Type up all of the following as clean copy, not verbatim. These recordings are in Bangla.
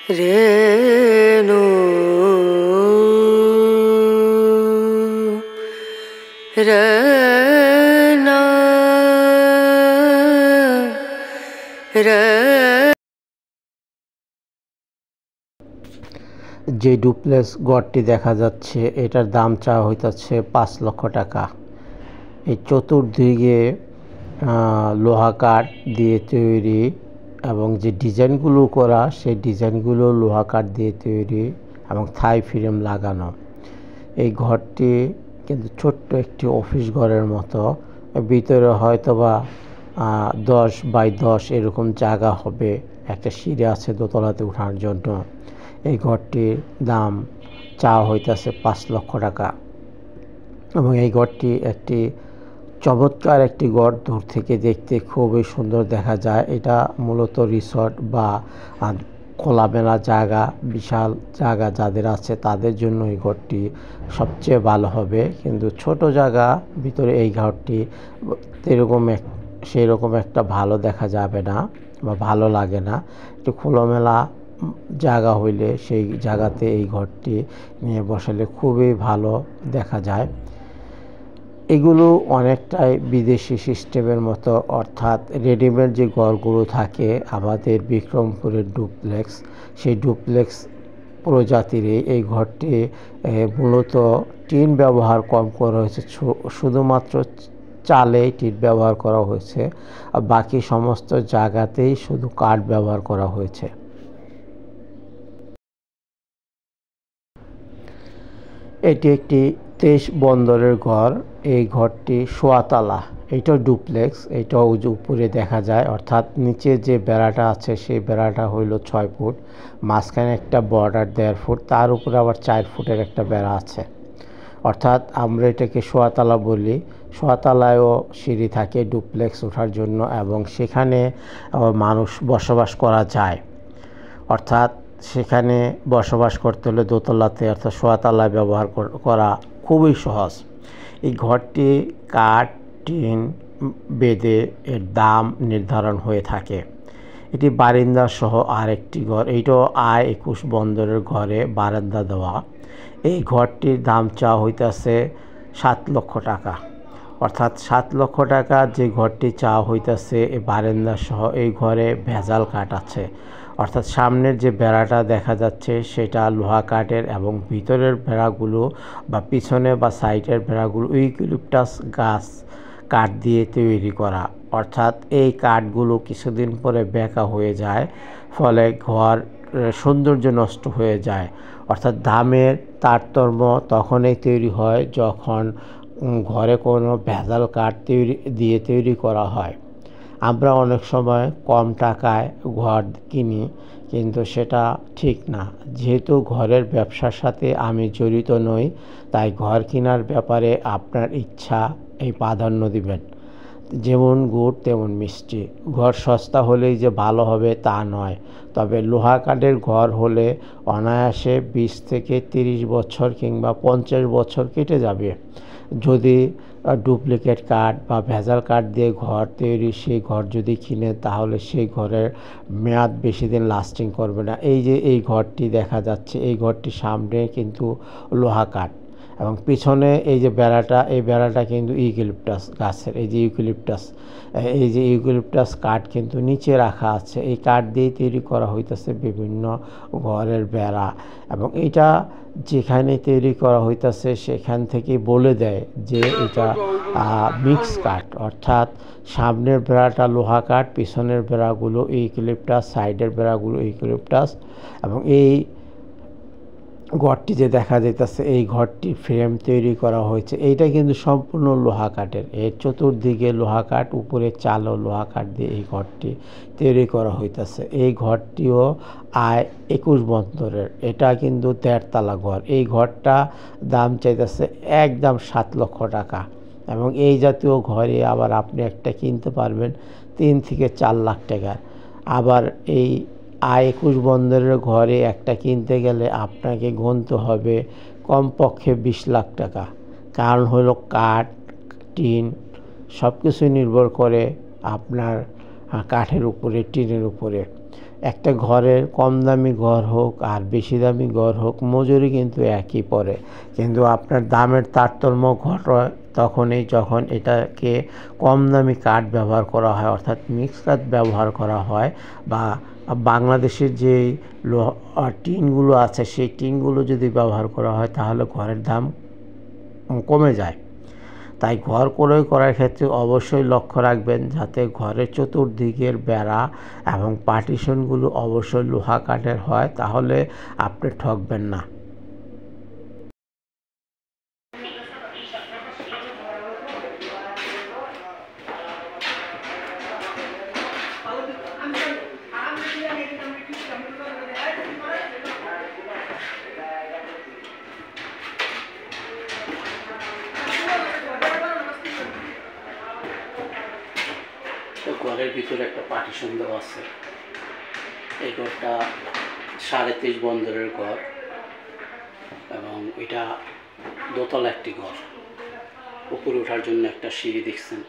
রেণু রনা যে ডুপ্লেক্স ঘরটি দেখা যাচ্ছে এটার দাম চাওয়া হইতেছে 5 লক্ষ টাকা। এই চতুর্দিকে লোহা কাঠ দিয়ে তৈরি এবং যে ডিজাইনগুলো করা সেই ডিজাইনগুলো লোহা কাঠ দিয়ে তৈরি এবং থাই ফ্রেম লাগানো। এই ঘরটি কিন্তু ছোট্ট একটি অফিস ঘরের মতো, ভিতরে হয়তোবা 10x10 এরকম জায়গা হবে। একটা সিঁড়ি আছে দোতলাতে ওঠার জন্য। এই ঘরটির দাম চাওয়া হইতেছে 5 লক্ষ টাকা এবং এই ঘরটি একটি চমৎকার একটি ঘর। দূর থেকে দেখতে খুবই সুন্দর দেখা যায়। এটা মূলত রিসর্ট বা খোলামেলা জায়গা, বিশাল জায়গা যাদের আছে তাদের জন্য এই ঘরটি সবচেয়ে ভালো হবে। কিন্তু ছোট জায়গা ভিতরে এই ঘরটি সেরকম একটা ভালো দেখা যাবে না বা ভালো লাগে না। একটু খোলামেলা জায়গা হইলে সেই জায়গাতে এই ঘরটি নিয়ে বসালে খুবই ভালো দেখা যায়। এগুলো অনেকটাই বিদেশি সিস্টেমের মতো, অর্থাৎ রেডিমেড যে ঘরগুলো থাকে আমাদের বিক্রমপুরের ডুপ্লেক্স, সেই ডুপ্লেক্স প্রজাতির এই ঘরটি মূলত টিন ব্যবহার কম করা হয়েছে। শুধুমাত্র চালেই টিন ব্যবহার করা হয়েছে, আর বাকি সমস্ত জায়গাতেই শুধু কাঠ ব্যবহার করা হয়েছে। এটি একটি 23 বন্দরের ঘর। এই ঘরটি সোয়াতলা। এইটাও ডুপ্লেক্স। এটাও উপরে দেখা যায়, অর্থাৎ নিচে যে বেড়াটা আছে সেই বেড়াটা হইল 6 ফুট, মাঝখানে একটা বর্ডার 1.5 ফুট, তার উপরে আবার 4 ফুটের একটা বেড়া আছে। অর্থাৎ আমরা এটাকে সোয়াতলা বলি। সোয়াতলায়ও সিঁড়ি থাকে ডুপ্লেক্স ওঠার জন্য এবং সেখানে মানুষ বসবাস করা যায়। অর্থাৎ সেখানে বসবাস করতে হলে দোতলাতে অর্থাৎ সোয়াতলায় ব্যবহার করা খুবই সহজ। এই ঘরটি কাঠ টিন বেঁধে এর দাম নির্ধারণ হয়ে থাকে। এটি বারান্দা সহ আরেকটি ঘর। এইটাও I-21 বন্দরের ঘরে বারান্দা দেওয়া। এই ঘরটির দাম চাওয়া হইতেছে 7 লক্ষ টাকা। অর্থাৎ 7 লক্ষ টাকা যে ঘরটি চাওয়া হইতেছে এই বারান্দা সহ। এই ঘরে ভেজাল কাঠ আছে, অর্থাৎ সামনের যে বেড়াটা দেখা যাচ্ছে সেটা লোহা কাঠের এবং ভিতরের বেড়াগুলো বা পিছনে বা সাইডের বেড়াগুলো ইউক্যালিপটাস গাছ কাঠ দিয়ে তৈরি করা। অর্থাৎ এই কাঠগুলো কিছুদিন পরে বেঁকা হয়ে যায়, ফলে ঘর সৌন্দর্য নষ্ট হয়ে যায়। অর্থাৎ দামের তারতম্য তখনই তৈরি হয় যখন ঘরে কোনো ভেজাল কাঠ দিয়ে তৈরি করা হয়। আমরা অনেক সময় কম টাকায় ঘর কিনি, কিন্তু সেটা ঠিক না। যেহেতু ঘরের ব্যবসার সাথে আমি জড়িত নই, তাই ঘর কেনার ব্যাপারে আপনার ইচ্ছা এই প্রাধান্য দিবেন। যেমন গুড় তেমন মিষ্টি। ঘর সস্তা হলেই যে ভালো হবে তা নয়, তবে লোহা কাঠের ঘর হলে অনায়াসে 20 থেকে 30 বছর কিংবা 50 বছর কেটে যাবে। যদি ডুপ্লিকেট কাঠ বা ভেজাল কাঠ দিয়ে ঘর তৈরি সেই ঘর যদি কিনে, তাহলে সেই ঘরের মেয়াদ বেশি দিন লাস্টিং করবে না। এই যে এই ঘরটি দেখা যাচ্ছে, এই ঘরটির সামনে কিন্তু লোহা কাঠ এবং পিছনে এই যে বেড়াটা, এই বেড়াটা কিন্তু ইউক্যালিপটাস গাছের। এই যে ইউক্যালিপটাস কাঠ কিন্তু নিচে রাখা আছে। এই কাঠ দিয়েই তৈরি করা হইতেছে বিভিন্ন ঘরের বেড়া এবং এটা যেখানে তৈরি করা হইতেছে সেখান থেকে বলে দেয় যে এটা মিক্স কাঠ, অর্থাৎ সামনের বেড়াটা লোহা কাঠ, পিছনের বেড়াগুলো ইউক্যালিপটাস, সাইডের বেড়াগুলো ইউক্যালিপটাস। এবং এই ঘরটি যে দেখা যাইতেছে এই ঘরটি ফ্রেম তৈরি করা হয়েছে, এইটা কিন্তু সম্পূর্ণ লোহা কাঠের। এর চতুর্দিকে লোহা কাঠ, উপরে চালও লোহা কাঠ দিয়ে এই ঘরটি তৈরি করা হইতেছে। এই ঘরটিও I-21 বন্দরের। এটা কিন্তু 1.5 তলা ঘর। এই ঘরটা দাম চাইতেছে একদম 7 লক্ষ টাকা এবং এই জাতীয় ঘরে আবার আপনি একটা কিনতে পারবেন 3 থেকে 4 লাখ টাকার। আবার এই I-21 বন্দরের ঘরে একটা কিনতে গেলে আপনাকে গুনতে হবে কমপক্ষে 20 লাখ টাকা। কারণ হলো কাঠ টিন সব কিছুই নির্ভর করে আপনার কাঠের উপরে, টিনের উপরে। একটা ঘরের কম দামি ঘর হোক আর বেশি দামি ঘর হোক, মজুরি কিন্তু একই পড়ে, কিন্তু আপনার দামের তারতম্য ঘটায় তখনই যখন এটাকে কম দামি কাঠ ব্যবহার করা হয়, অর্থাৎ মিক্স কাঠ ব্যবহার করা হয়, বা বাংলাদেশের যে টিনগুলো আছে সেই টিনগুলো যদি ব্যবহার করা হয় তাহলে ঘরের দাম কমে যায়। তাই ঘর ক্রয় করার ক্ষেত্রে অবশ্যই লক্ষ্য রাখবেন যাতে ঘরের চতুর্দিকের বেড়া এবং পার্টিশনগুলো অবশ্যই লোহা কাঠের হয়, তাহলে আপনি ঠকবেন না। ঘরের ভিতরে একটা পার্টিশন দেওয়া আছে। এই ঘরটা 23.5 বন্দরের ঘর এবং এটা দোতলা একটি ঘর। উপরে ওঠার জন্য একটা সিঁড়ি দেখছেন,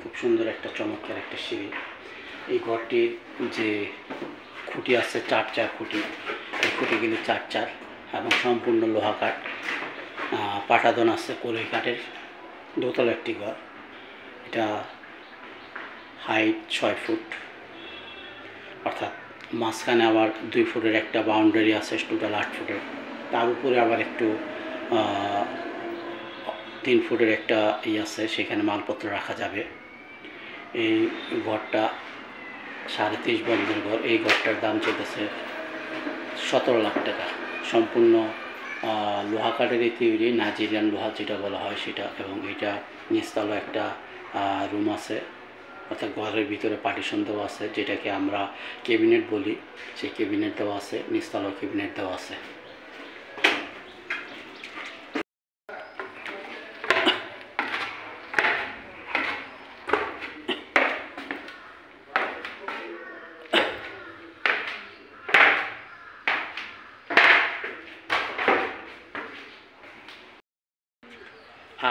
খুব সুন্দর একটা চমৎকার একটা সিঁড়ি। এই ঘরটির যে খুঁটি আছে 4 খুঁটি, এই খুঁটিগুলি 4 এবং সম্পূর্ণ লোহা কাঠ, পাটাদন আছে কড়ই কাঠের। দোতলা একটি ঘর, এটা হাইট 6 ফুট, অর্থাৎ মাঝখানে আবার 2 ফুটের একটা বাউন্ডারি আছে, টোটাল 8 ফুটের। তার উপরে আবার একটু 3 ফুটের একটা আছে, সেখানে মালপত্র রাখা যাবে। এই ঘরটা 23.5 বন্দরের ঘর। এই ঘরটার দাম চলতেছে 17 লাখ টাকা। সম্পূর্ণ লোহা কাঠের তৈরি, নাইজেরিয়ান লোহা যেটা বলা হয় সেটা। এবং এটা নিচতলা একটা রুম আছে, অর্থাৎ ঘরের ভিতরে পার্টিশন দেওয়া আছে, যেটাকে আমরা ক্যাবিনেট বলি। সেই ক্যাবিনেট দেওয়া আছে, নিচতলাও ক্যাবিনেট দেওয়া আছে।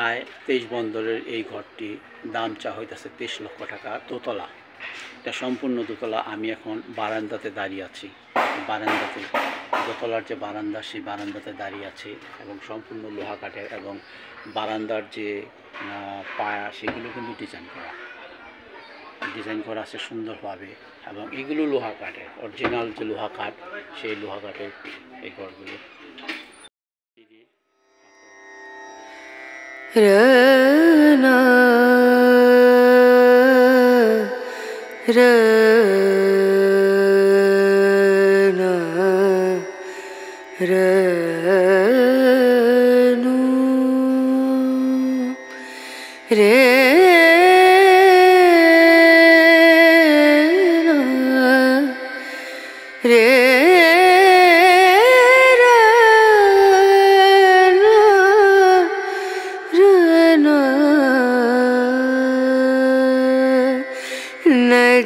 আয় 23 বন্দরের এই ঘরটি দাম চা হইতেছে 23 লক্ষ টাকা। দোতলা, এটা সম্পূর্ণ দোতলা। আমি এখন বারান্দাতে দাঁড়িয়ে আছি। বারান্দাতে, দোতলার যে বারান্দা, সেই বারান্দাতে দাঁড়িয়ে আছি এবং সম্পূর্ণ লোহা কাঠের। এবং বারান্দার যে পায়া, সেগুলো কিন্তু ডিজাইন করা আছে সুন্দরভাবে। এবং এগুলো লোহা কাঠের, অরিজিনাল যে লোহা কাঠ, সেই লোহা কাঠের এই ঘরগুলো। রনা রনা রনু রে রে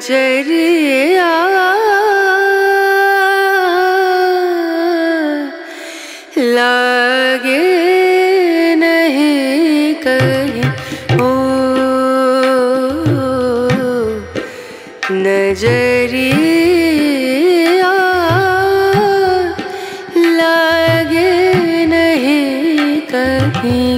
नजरिया लागे नहीं कहीं ओ नजरिया लागे नहीं कहीं